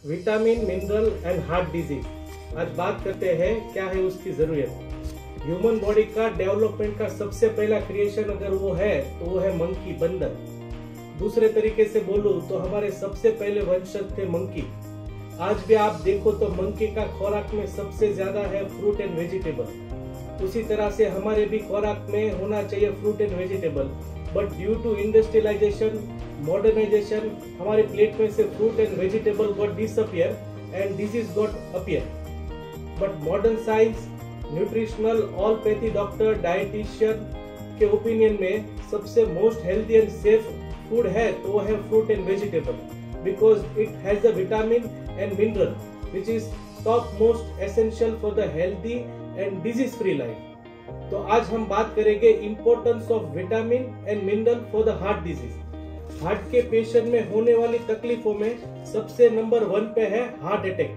Vitamin, mineral and heart disease. आज बात करते हैं क्या है उसकी जरूरत। ह्यूमन बॉडी का डेवलपमेंट का सबसे पहला क्रिएशन अगर वो है तो वो है मंकी, बंदर। दूसरे तरीके से बोलूं तो हमारे सबसे पहले वंशज थे मंकी। आज भी आप देखो तो मंकी का खुराक में सबसे ज्यादा है फ्रूट एंड वेजिटेबल। उसी तरह से हमारे भी खुराक में होना चाहिए fruit and vegetable, but due to industrialisation, modernisation, हमारे प्लेट में से fruit and vegetable got disappear and disease got appear. But modern science, nutritional, allopathy doctor, dietitian के ओपिनियन में सबसे most healthy and safe food है तो वो है fruit and vegetable, because it has a vitamin and mineral which is top most essential for the healthy and disease free life. तो आज हम बात करेंगे importance of vitamin and mineral for the heart disease. Heart के patient में होने वाली तकलीफों में सबसे नंबर 1 पे है हार्ट अटैक।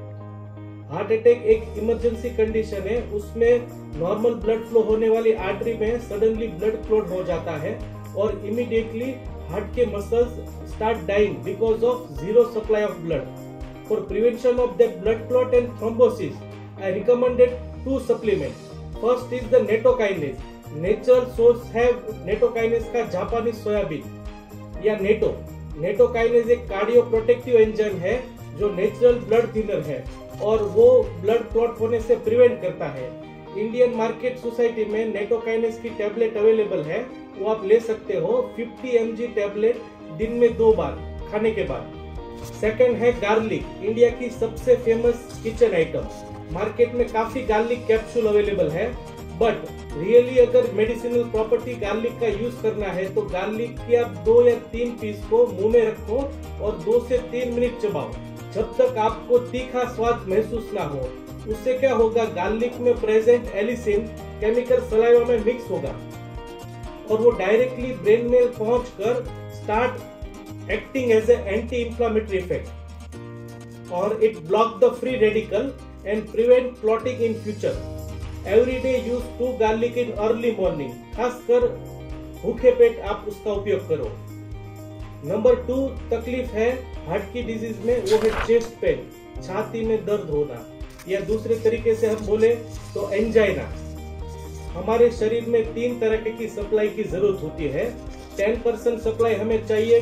हार्ट अटैक एक इमरजेंसी कंडीशन है, उसमें नॉर्मल ब्लड फ्लो होने वाली आर्टरी में सडनली ब्लड क्लॉट हो जाता है और इमीडिएटली हार्ट के muscles start dying because of zero supply of blood. For prevention of that blood clot and thrombosis I recommended 2 supplement. First is the nattokinase. Natural source है nattokinase का जापानी soybean या NATO. नेटोकाइनेज एक cardio protective enzyme है जो natural blood thinner है और वो ब्लड क्लॉट होने से प्रिवेंट करता है। इंडियन मार्केट सोसाइटी में नेटोकाइनेज की टैबलेट अवेलेबल है, वो आप ले सकते हो। 50 mg टैबलेट दिन में 2 बार खाने के बाद। सेकंड है गार्लिक, इंडिया की सबसे फेमस किचन आइटम। मार्केट में काफी गार्लिक कैप्सूल अवेलेबल है, बट रियली अगर मेडिसिनल प्रॉपर्टी गार्लिक का यूज करना है तो गार्लिक की आप 2 या 3 पीस को मुंह में रखो और 2 से 3 मिनट चबाओ जब तक आपको तीखा स्वाद महसूस ना हो। उससे क्या होगा, गार्लिक में प्रेजेंट एलिसिन केमिकल सलाइवा में मिक्स होगा और वो डायरेक्टली ब्रेन में पहुंचकर start acting as a anti inflammatory effect और it block the free radical and prevent clotting in future. Every day use 2 garlic in early morning, खासकर भूखे पेट आप उसका उपयोग करो। नंबर 2 तकलीफ है हार्ट की डिजीज में, वो है चेस्ट पेन, छाती में दर्द होना, या दूसरे तरीके से हम बोले तो एंजाइना। हमारे शरीर में 3 तरह की सप्लाई की जरूरत होती है। 10% सप्लाई हमें चाहिए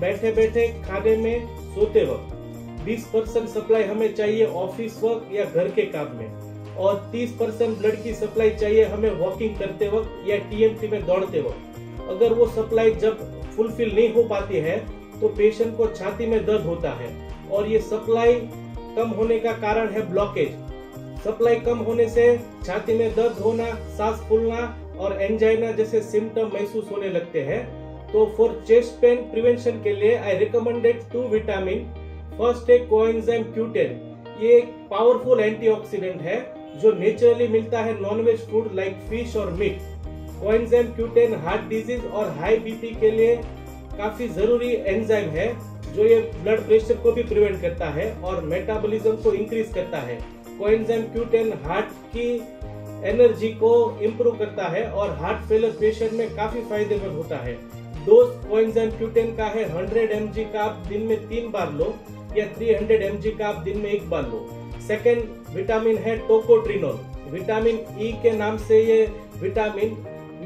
बैठे बैठे खाने में, सोते वक्त। 20% सप्लाई हमें चाहिए ऑफिस वर्क या घर के काम में, और 30% ब्लड की सप्लाई चाहिए हमें वॉकिंग करते वक्त या टीएमटी में दौड़ते वक्त। अगर वो सप्लाई जब फुलफिल नहीं हो पाती है तो पेशेंट को छाती में दर्द होता है और ये सप्लाई कम होने का कारण है ब्लॉकेज। सप्लाई कम होने से छाती में दर्द होना, सांस फूलना और एंजाइना जैसे सिम्टम महसूस होने लगते हैं। तो फॉर चेस्ट पेन प्रिवेंशन के लिए आई रिकमेंडेड 2 विटामिन। फर्स्ट है कोएंजाइम Q10। ये एक पावरफुल एंटीऑक्सीडेंट है जो नेचुरली मिलता है नॉनवेज फूड लाइक फिश और मीट। कोएंजाइम Q10 हार्ट डिजीज और हाई बीपी के लिए काफी जरूरी एंजाइम है जो ये ब्लड प्रेशर को भी प्रिवेंट करता है और मेटाबॉलिज्म को इंक्रीज करता है। कोएंजाइम Q10 हार्ट की एनर्जी को इम्प्रूव करता है और हार्ट फेलियर पेशेंट में काफी फायदेमंद होता है। डोज कोएंजाइम Q10 का है 100 mg का आप दिन में 3 बार लो या 300 mg का आप दिन में 1 बार लो। सेकेंड विटामिन है टोकोट्रिनोल। विटामिन ई के नाम से ये विटामिन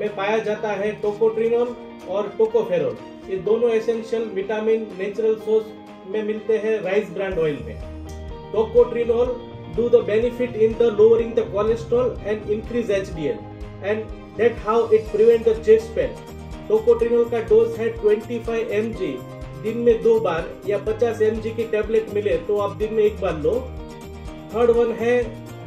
में पाया जाता है टोकोट्रिनोल और टोकोफेरोल। ये दोनों एसेंशियल विटामिन नेचुरल सोर्स में मिलते हैं राइस ब्रांड ऑयल में। टोकोट्रिनोल do the benefit in the lowering the cholesterol and increase HDL and that how it prevent the chest pain। टोकोट्रिनोल का डोज है 25 mg दिन में 2 बार या 50 mg की टैबलेट मिले तो आप दिन में 1 बार लो। थर्ड वन है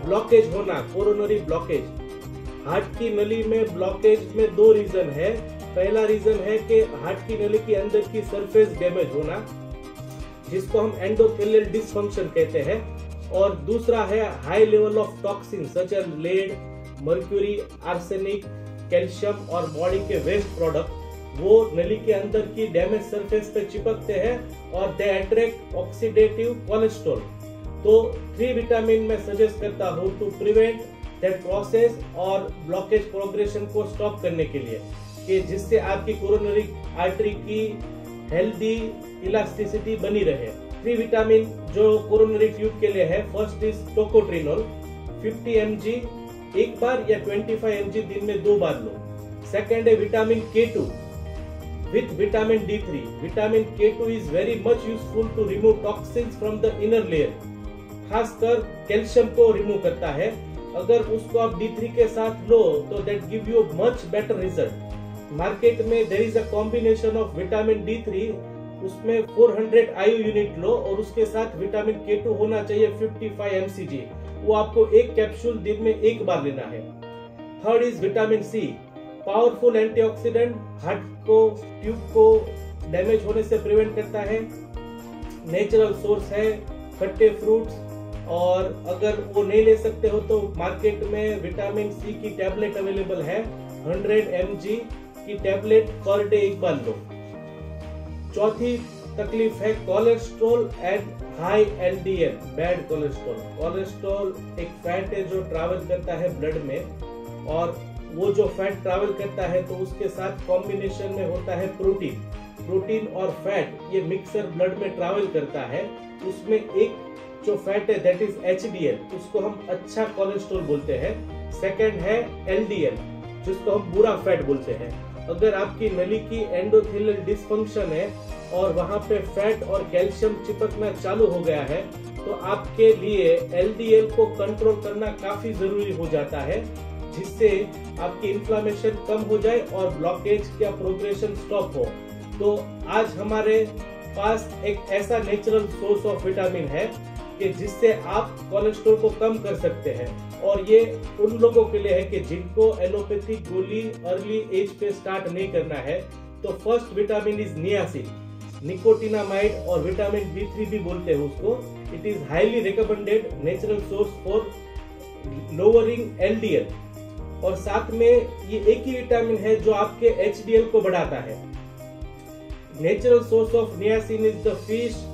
ब्लॉकेज होना, कोरोनरी ब्लॉकेज। हार्ट की नली में ब्लॉकेज में 2 रीजन है। पहला रीजन है कि हार्ट की नली के अंदर की सरफेस डैमेज होना जिसको हम एंडोथेलियल डिसफंक्शन कहते हैं, और दूसरा है high level of toxin such as lead, mercury, arsenic, calcium और बॉडी के वेस्ट प्रोडक्ट वो नली के अंदर की डैमेज सरफेस पे चिपकते हैं और दे अट्रैक्ट ऑक्सीडेटिव कोलेस्ट्रॉल। तो 3 विटामिन मैं सजेस्ट करता हूँ टू प्रिवेंट दैट प्रोसेस और ब्लॉकेज प्रोग्रेशन को स्टॉप करने के लिए, कि जिससे आपकी कोरोनरी आर्टरी की हेल्दी इलास्टिसिटी बनी रहे। D3 विटामिन जो कोरोनरी ट्यूब के लिए है, फर्स्ट इज टोकोट्रिनोल 50 mg एक बार या 25 mg दिन में 2 बार लो। सेकेंड है vitamin K2 with vitamin D3। Vitamin K2 is very much useful to remove toxins from the inner layer, खासकर कैल्शियम को रिमूव करता है। अगर उसको आप D3 के साथ लो तो that give you much better result. Market में there is a combination of vitamin D3, उसमें 400 IU यूनिट लो और उसके साथ विटामिन K2 होना चाहिए 55 mcg। वो आपको एक कैप्सूल दिन में एक बार लेना है। Third is vitamin C, powerful antioxidant, heart को ट्यूब को डैमेज होने से प्रिवेंट करता है। नेचुरल सोर्स है खट्टे फ्रूट्स, और अगर वो नहीं ले सकते हो तो मार्केट में विटामिन C की टैबलेट अवेलेबल है, 100 mg की टैबलेट पर डे एक बार लो। चौथी तकलीफ है cholesterol and high LDL, bad cholesterol. Cholesterol एक फैट है जो ट्रैवल करता है ब्लड में, और वो जो फैट ट्रैवल करता है तो उसके साथ कॉम्बिनेशन में होता है प्रोटीन। प्रोटीन और फैट ये मिक्सर ब्लड में ट्रैवल करता है। उसमें एक जो फैट है दैट इज HDL, उसको हम अच्छा कोलेस्ट्रॉल बोलते हैं। सेकंड है LDL जिसको हम बुरा फैट बोलते हैं। अगर आपकी नली की एंडोथेलियल डिसफंक्शन है और वहां पे फैट और कैल्शियम चिपकना चालू हो गया है तो आपके लिए LDL को कंट्रोल करना काफी जरूरी हो जाता है, जिससे आपकी इन्फ्लामेशन कम हो जाए और ब्लॉकेज का प्रोग्रेशन स्टॉप हो। तो आज हमारे पास एक ऐसा नेचुरल सोर्स ऑफ विटामिन है कि जिससे आप कोलेस्ट्रॉल को कम कर सकते हैं, और ये उन लोगों के लिए है कि जिनको एलोपैथिक गोली अर्ली एज पे स्टार्ट नहीं करना है। तो first vitamin is niacin, nicotinamide और विटामिन B3 भी बोलते हैं उसको। It is highly recommended natural source for lowering LDL, और साथ में ये एक ही विटामिन है जो आपके HDL को बढ़ाता है। Natural source of niacin is the fish,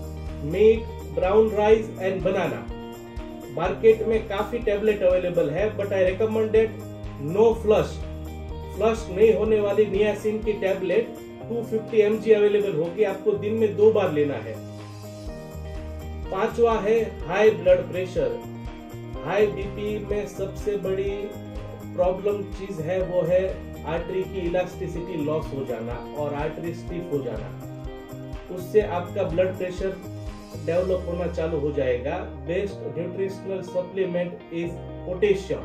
meat, brown rice and banana. Market में काफी टैबलेट अवेलेबल है, but I recommended no flush नहीं होने वाली नियासिन की टैबलेट 250 mg अवेलेबल होगी, आपको दिन में 2 बार लेना है। पांचवा है high blood pressure. High BP में सबसे बड़ी प्रॉब्लम चीज है वो है आर्टरी की इलास्टिसिटी लॉस हो जाना और आर्टरी स्टिफ हो जाना। उससे आपका ब्लड प्रेशर डेवलप होना चालू हो जाएगा। Best nutritional supplement is potassium.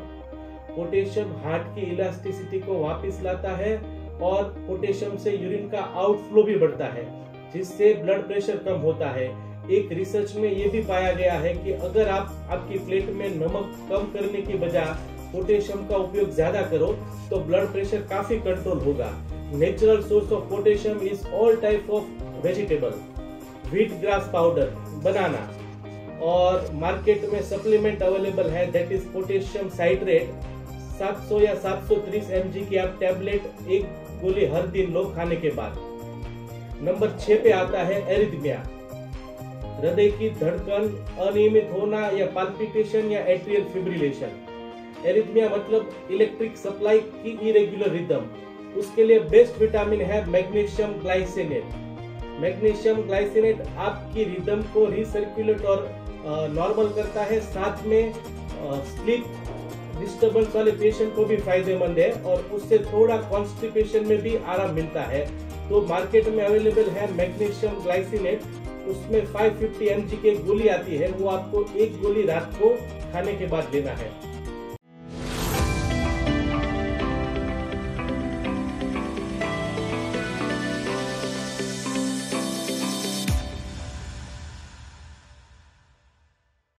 Potassium heart की इलास्टिसिटी को वापस लाता है, और पोटेशियम से यूरिन का आउटफ्लो भी बढ़ता है, जिससे ब्लड प्रेशर कम होता है। एक रिसर्च में ये भी पाया गया है कि अगर आप आपकी प्लेट में नमक कम करने की बजाय पोटेशियम का उपयोग ज्यादा करो तो ब्लड प्रेशर काफी कंट्रोल होगा। Natural source of potassium is all type of vegetable, wheat grass powder, banana, और मार्केट में सप्लीमेंट अवेलेबल है दैट इज पोटेशियम साइट्रेट। 700 या 730 mg की आप टैबलेट एक गोली हर दिन लो खाने के बाद। नंबर 6 पे आता है एरिथमिया, हृदय की धड़कन अनियमित होना या पाल्पिटेशन या एट्रियल फिब्रिलेशन। एरिथमिया मतलब इलेक्ट्रिक सप्लाई की इरेगुलर रिदम। उसके लिए बेस्ट विटामिन है मैग्नीशियम ग्लाइसिनेट। मैग्नीशियम ग्लाइसिनेट आपकी रिदम को रिसर्कुलेट और नॉर्मल करता है, साथ में स्लीप डिस्टर्बेंस वाले पेशेंट को भी फायदेमंद है, और उससे थोड़ा कॉन्स्टिपेशन में भी आराम मिलता है। तो मार्केट में अवेलेबल है मैग्नीशियम ग्लाइसिनेट, उसमें 550 mg की एक गोली आती है, वो आपको एक गोली रात को खाने के बाद लेना है।